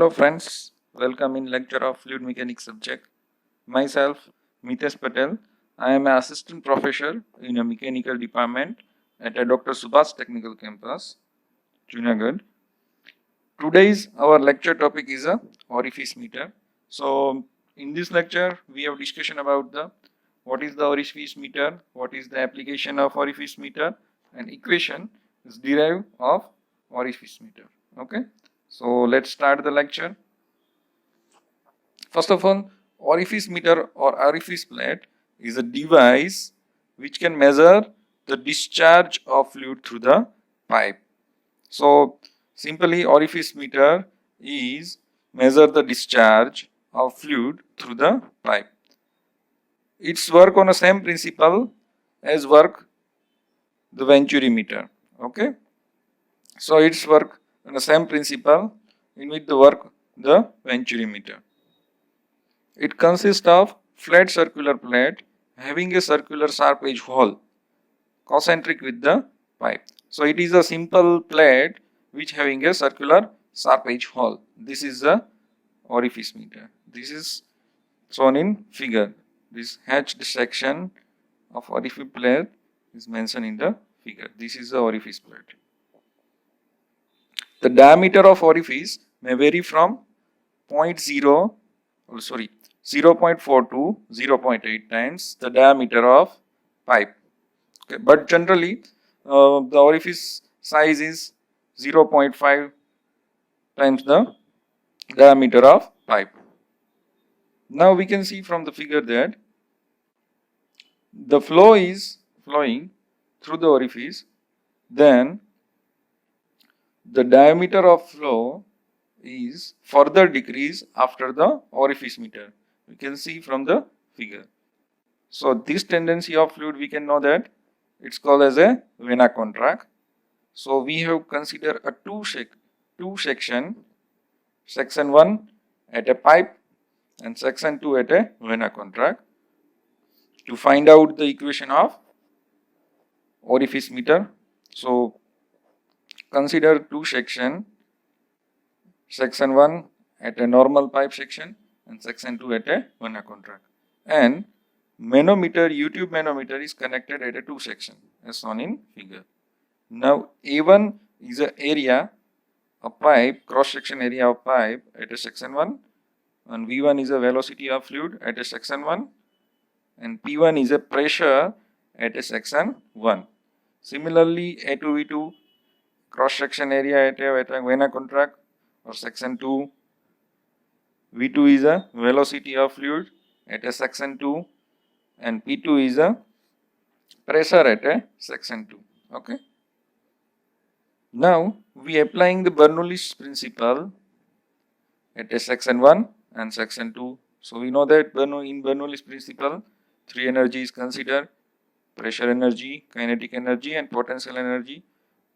Hello friends, welcome in lecture of fluid mechanics subject. Myself, Mitesh Patel. I am an assistant professor in a mechanical department at a Dr. Subhash Technical Campus, Junagadh. Today's our lecture topic is a Orifice Meter. So in this lecture, we have discussion about the what is the Orifice Meter, what is the application of Orifice Meter, and equation is derived of Orifice Meter. Okay. So let's start the lecture. First of all, orifice meter or orifice plate is a device which can measure the discharge of fluid through the pipe. So simply orifice meter is measure the discharge of fluid through the pipe. It's work on the same principle as work the Venturi meter. Okay. So it's work on the same principle in which the work the Venturi meter. It consists of flat circular plate having a circular sharp edge hole concentric with the pipe. So it is a simple plate which having a circular sharp edge hole. This is the orifice meter. This is shown in figure. This hatched section of orifice plate is mentioned in the figure. This is the orifice plate. The diameter of orifice may vary from 0.4 to 0.8 times the diameter of pipe. Okay, but generally the orifice size is 0.5 times the diameter of pipe. Now we can see from the figure that the flow is flowing through the orifice, then the diameter of flow is further decreased after the orifice meter. We can see from the figure. So this tendency of fluid we can know that it's called as a vena contract. So we have considered a two section 1 at a pipe and section 2 at a vena contract to find out the equation of orifice meter. So consider two section 1 at a normal pipe section and section 2 at a vena contract, and manometer, U-tube manometer is connected at a two section as shown in figure. Now A1 is a area of pipe, cross section area of pipe at a section 1, and V1 is a velocity of fluid at a section 1, and P1 is a pressure at a section 1. Similarly, A2 V2 cross section area at a vena contract or section 2, V2 is a velocity of fluid at a section 2, and P2 is a pressure at a section 2. Okay. Now we applying the Bernoulli's principle at a section 1 and section 2. So we know that in Bernoulli's principle, three energies considered: pressure energy, kinetic energy, and potential energy.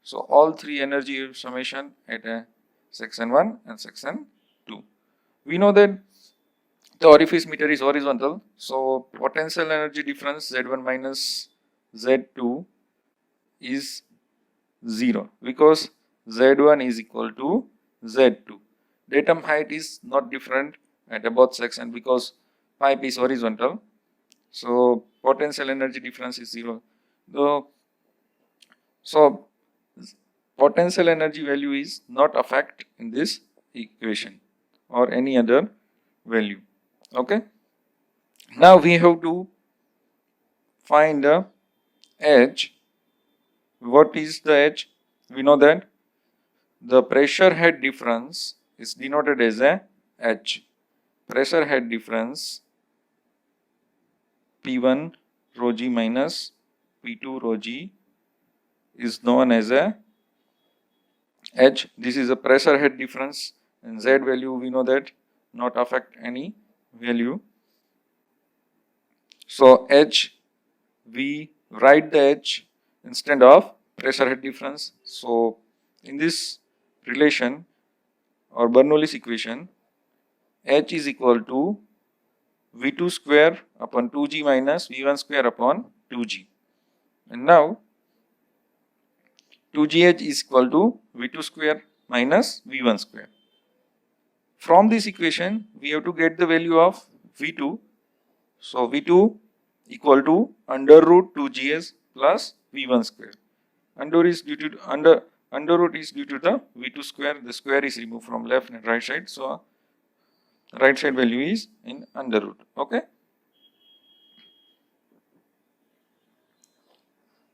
So all three energy summation at a section 1 and section 2. We know that the orifice meter is horizontal, so potential energy difference Z1 minus Z2 is 0 because Z1 is equal to Z2. Datum height is not different at both section because pipe is horizontal, so potential energy difference is 0. So potential energy value is not affect in this equation or any other value. Okay. Now we have to find the H. What is the H? We know that the pressure head difference is denoted as a H. Pressure head difference P1 rho g minus P2 rho g is known as a H. This is a pressure head difference, and Z value we know that not affect any value. So H, we write the H instead of pressure head difference. So in this relation or Bernoulli's equation, H is equal to V2 square upon 2G minus V1 square upon 2G. And now 2GH is equal to V2 square minus V1 square. From this equation, we have to get the value of V2. So V2 equal to under root 2gs plus V1 square. Under root is due to the V2 square. The square is removed from left and right side. So right side value is in under root. Okay.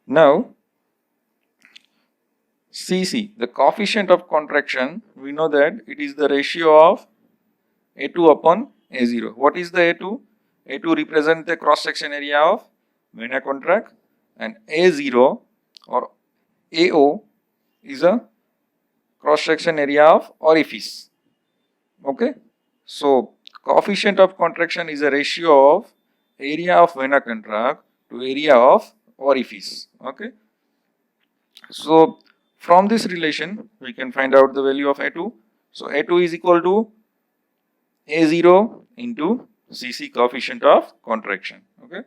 Now CC, the coefficient of contraction, we know that it is the ratio of A2 upon A0. What is the A2? A2 represents the cross section area of vena contract, and A0 or AO is a cross section area of orifice. Okay. So coefficient of contraction is a ratio of area of vena contract to area of orifice. Okay. So from this relation we can find out the value of A2. So A2 is equal to A0 into CC, coefficient of contraction. Okay.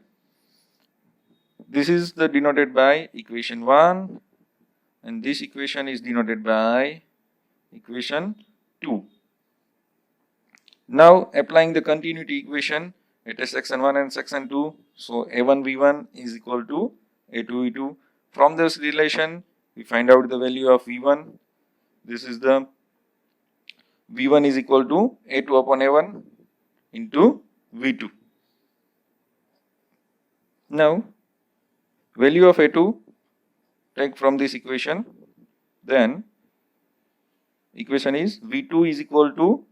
This is the denoted by equation 1, and this equation is denoted by equation 2. Now applying the continuity equation at section 1 and section 2, so A1 V1 is equal to A2 V2. From this relation we find out the value of V1. This is the V1 is equal to A2 upon A1 into V2. Now value of A2 take from this equation, then equation is V2 is equal to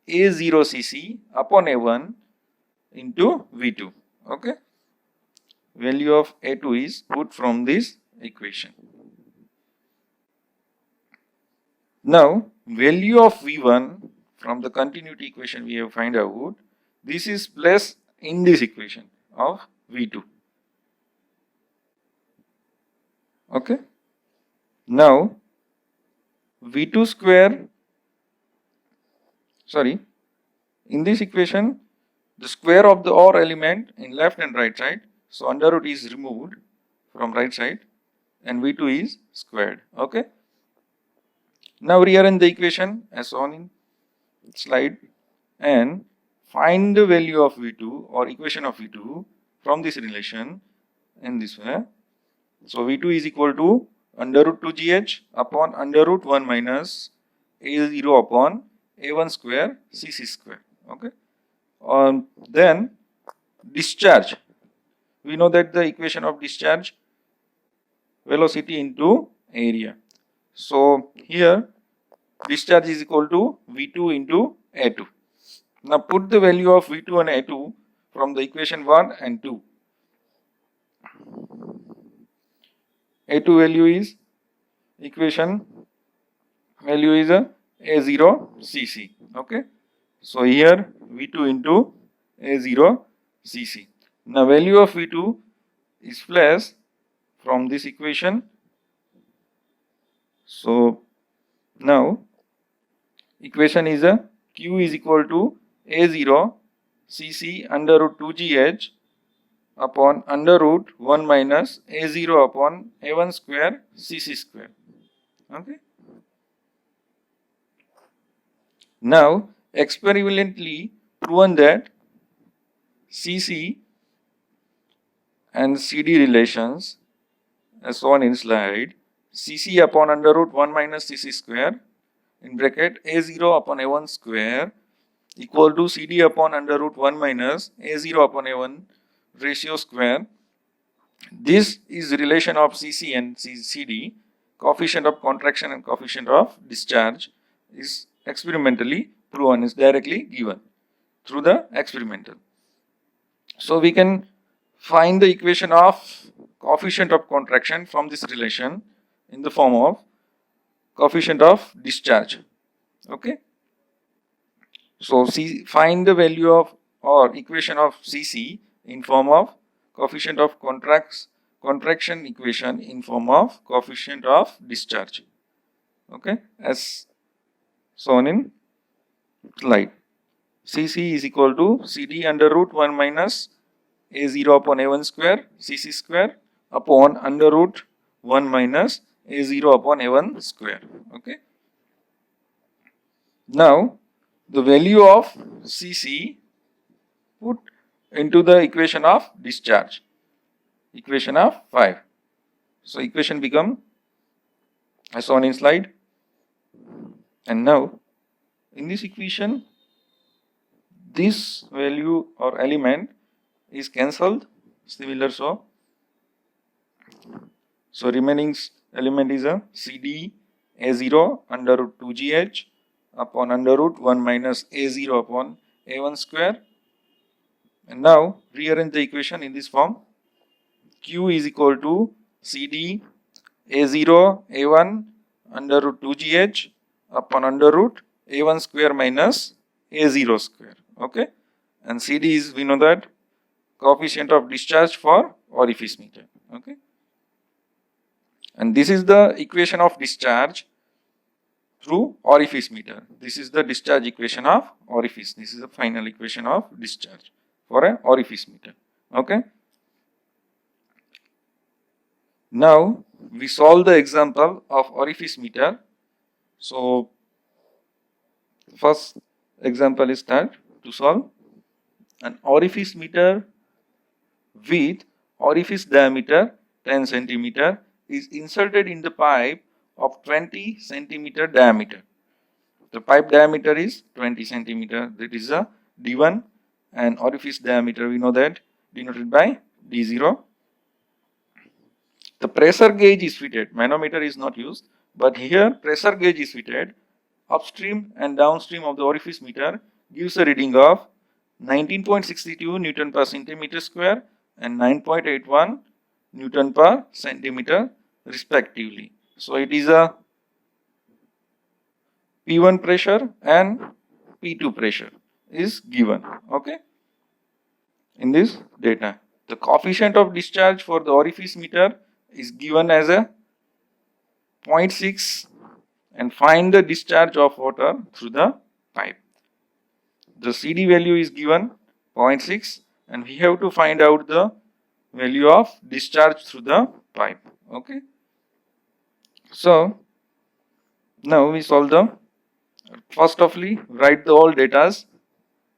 A0cc upon A1 into V2. Okay. Value of A2 is put from this equation. Now value of V1 from the continuity equation we have find out. This is placed in this equation of V2. Okay. Now V2 square, in this equation the square of the OR element in left and right side, so under root is removed from right side and V2 is squared. Okay. Now rearrange the equation as shown in slide and find the value of V2 or equation of V2 from this relation in this way. So V2 is equal to under root 2gh upon under root 1 minus A0 upon A1 square CC square. Okay. Then discharge. We know that the equation of discharge, velocity into area. So here discharge is equal to V2 into A2. Now put the value of V2 and A2 from the equation 1 and 2. A2 value is equation value is a A0 cc. Okay. So here V2 into A0 cc. Now value of V2 is placed from this equation. So now equation is a Q is equal to A0 cc under root 2gh upon under root 1 minus A0 upon A1 square CC square. Okay. Now experimentally proven that CC and CD relations as shown in slide, CC upon under root 1 minus CC square in bracket A0 upon A1 square equal to CD upon under root 1 minus A0 upon A1 ratio square. This is the relation of CC and CD. Coefficient of contraction and coefficient of discharge is experimentally proven, is directly given through the experimental. So we can find the equation of coefficient of contraction from this relation in the form of coefficient of discharge. Okay. So find the value of or equation of CC in form of coefficient of contraction equation in form of coefficient of discharge. Okay, as shown in slide. CC is equal to CD under root 1 minus A0 upon A1 square CC square upon under root 1 minus A0 upon A1 square. Okay. Now the value of Cc put into the equation of discharge, equation of 5. So equation become as shown in slide. And now in this equation, this value or element is cancelled, similar so remaining element is a CD A0 under root 2GH upon under root 1 minus A0 upon A1 square. And now rearrange the equation in this form. Q is equal to CD A0 A1 under root 2GH upon under root A1 square minus A0 square. Okay. And CD is, we know that, coefficient of discharge for orifice meter. Okay. And this is the equation of discharge through orifice meter. This is the discharge equation of orifice. This is the final equation of discharge for an orifice meter. Okay. Now we solve the example of orifice meter. So first example is start to solve. An orifice meter with orifice diameter 10 centimeter is inserted in the pipe of 20 centimeter diameter. The pipe diameter is 20 centimeter, that is a D1, and orifice diameter, we know that, denoted by D0. The pressure gauge is fitted, manometer is not used, but here pressure gauge is fitted. Upstream and downstream of the orifice meter gives a reading of 19.62 Newton per centimeter square and 9.81 Newton per centimeter respectively. So it is a P1 pressure and P2 pressure is given, okay, in this data. The coefficient of discharge for the orifice meter is given as a 0.6 and find the discharge of water through the pipe. The CD value is given 0.6 and we have to find out the value of discharge through the pipe. Okay. So now we solve the, first of all write the all datas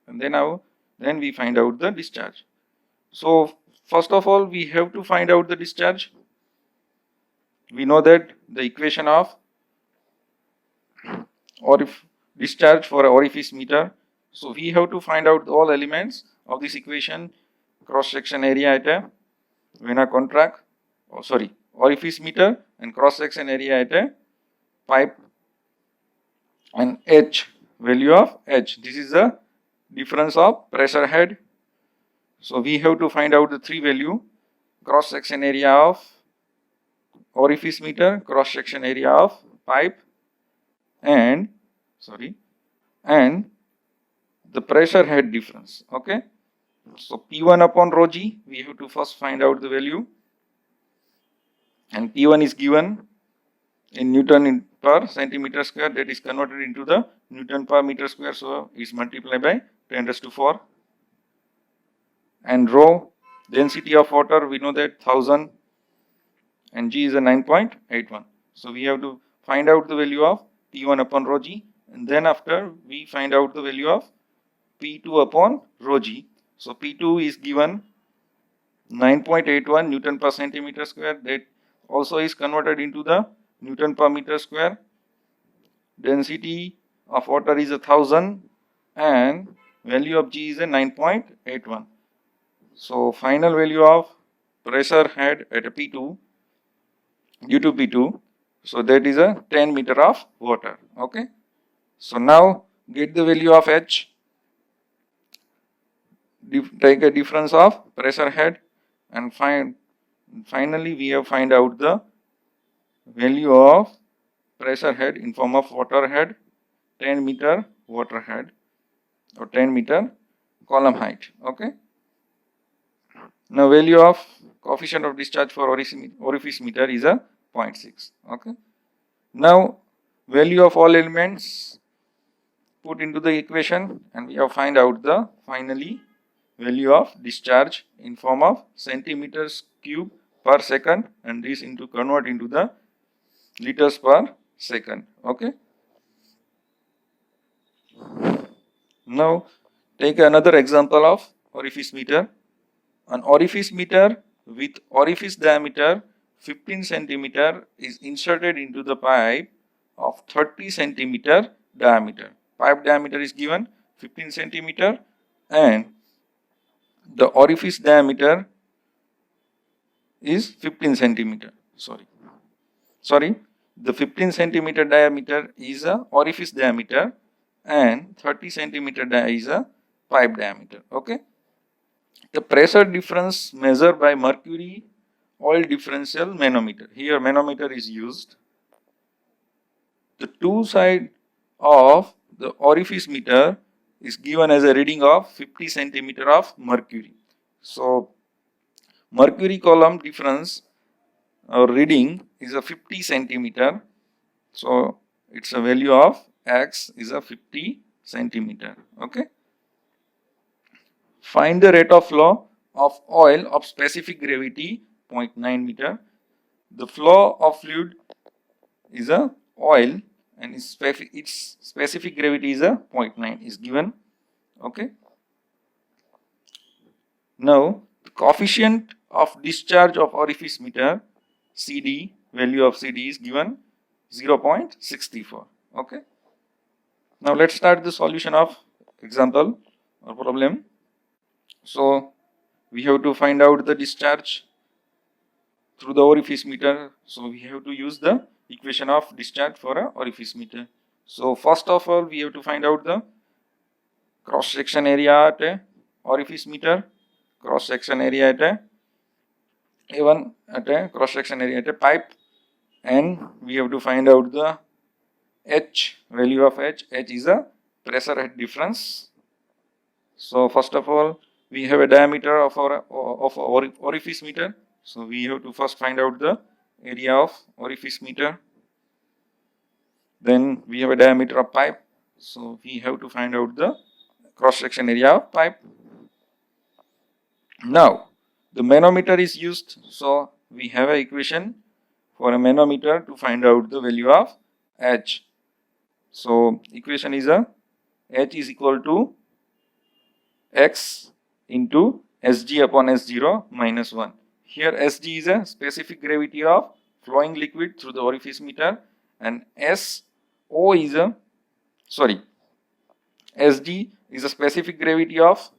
and then we find out the discharge. So first of all we have to find out the discharge. We know that the equation of discharge for orifice meter. So we have to find out all elements of this equation. Cross section area at a vena contract, orifice meter, and cross section area at a pipe, and H, value of H. This is the difference of pressure head. So we have to find out the three value: cross section area of orifice meter, cross section area of pipe, and the pressure head difference. Okay. So P1 upon rho g, we have to first find out the value, and P1 is given in Newton per centimeter square, that is converted into the Newton per meter square, so is multiplied by 10 raised to 4. And rho, density of water, we know that 1000, and g is a 9.81. So we have to find out the value of P1 upon rho g, and then after we find out the value of P2 upon rho g. So P2 is given 9.81 Newton per centimeter square, that also is converted into the Newton per meter square. Density of water is 1000 and value of G is 9.81. So final value of pressure head at a P2 due to P2, so that is a 10 meter of water. Okay. So now get the value of H. Take a difference of pressure head and finally we have find out the value of pressure head in form of water head, 10 meter water head or 10 meter column height. Okay. Now value of coefficient of discharge for orifice meter is a 0.6. Okay. Now value of all elements put into the equation, and we have find out the finally value of discharge in form of centimeters cube per second, and this convert into the liters per second. Okay. Now take another example of orifice meter. An orifice meter with orifice diameter 15 centimeter is inserted into the pipe of 30 centimeter diameter. Pipe diameter is given 15 centimeter and the orifice diameter is 15 centimeter. Sorry, the 15 centimeter diameter is a orifice diameter and 30 centimeter is a pipe diameter. Okay. The pressure difference measured by mercury oil differential manometer. Here manometer is used. The two side of the orifice meter is given as a reading of 50 centimeter of mercury. So mercury column difference reading is a 50 centimeter. So it's a value of x is a 50 centimeter. Okay. Find the rate of flow of oil of specific gravity 0.9 meter. The flow of fluid is a oil and its specific gravity is a 0.9 is given. Okay. Now the coefficient of discharge of orifice meter CD, value of CD is given 0.64. Okay. Now let's start the solution of example or problem. So we have to find out the discharge through the orifice meter. So we have to use the equation of discharge for a orifice meter. So first of all, we have to find out the cross section area at a orifice meter, cross section area at a A1 at a cross section area at a pipe, and we have to find out the H, value of H. H is a pressure head difference. So first of all, we have a diameter of our orifice meter. So we have to first find out the area of orifice meter. Then we have a diameter of pipe. So we have to find out the cross section area of pipe. Now the manometer is used. So we have an equation for a manometer to find out the value of H. So equation is a H is equal to X into Sg upon S0 minus 1. Here Sg is a specific gravity of flowing liquid through the orifice meter and SO is a Sd is a specific gravity of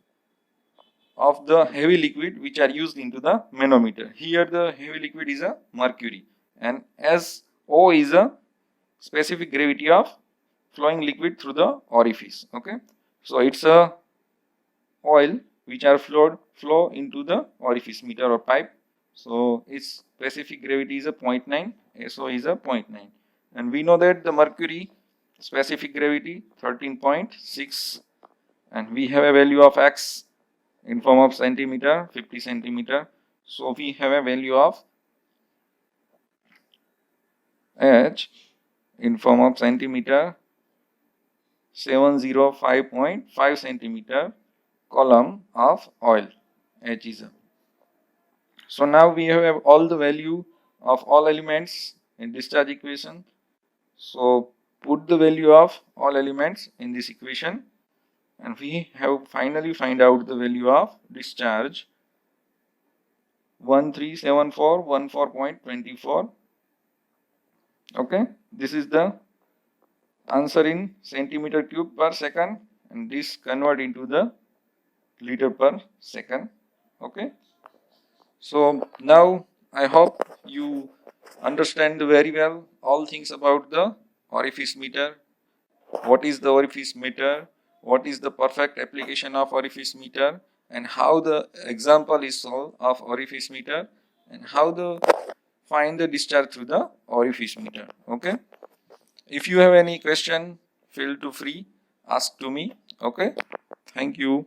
the heavy liquid which are used into the manometer. Here the heavy liquid is a mercury and SO is a specific gravity of flowing liquid through the orifice. Okay, so it's a oil which are flow into the orifice meter or pipe. So its specific gravity is a 0.9, SO is a 0.9, and we know that the mercury specific gravity 13.6, and we have a value of X in form of centimeter 50 centimeter. So we have a value of H in form of centimeter 705.5 centimeter column of oil. H is a. So now we have all the value of all elements in discharge equation. So put the value of all elements in this equation and we have finally find out the value of discharge 137414.24. Okay, this is the answer in centimeter cube per second and this convert into the liter per second. Okay, so now I hope you understand very well all things about the orifice meter. What is the orifice meter? What is the perfect application of orifice meter? And how the example is solved of orifice meter? And how the find the discharge through the orifice meter? Okay. If you have any question, feel to free ask to me. Okay. Thank you.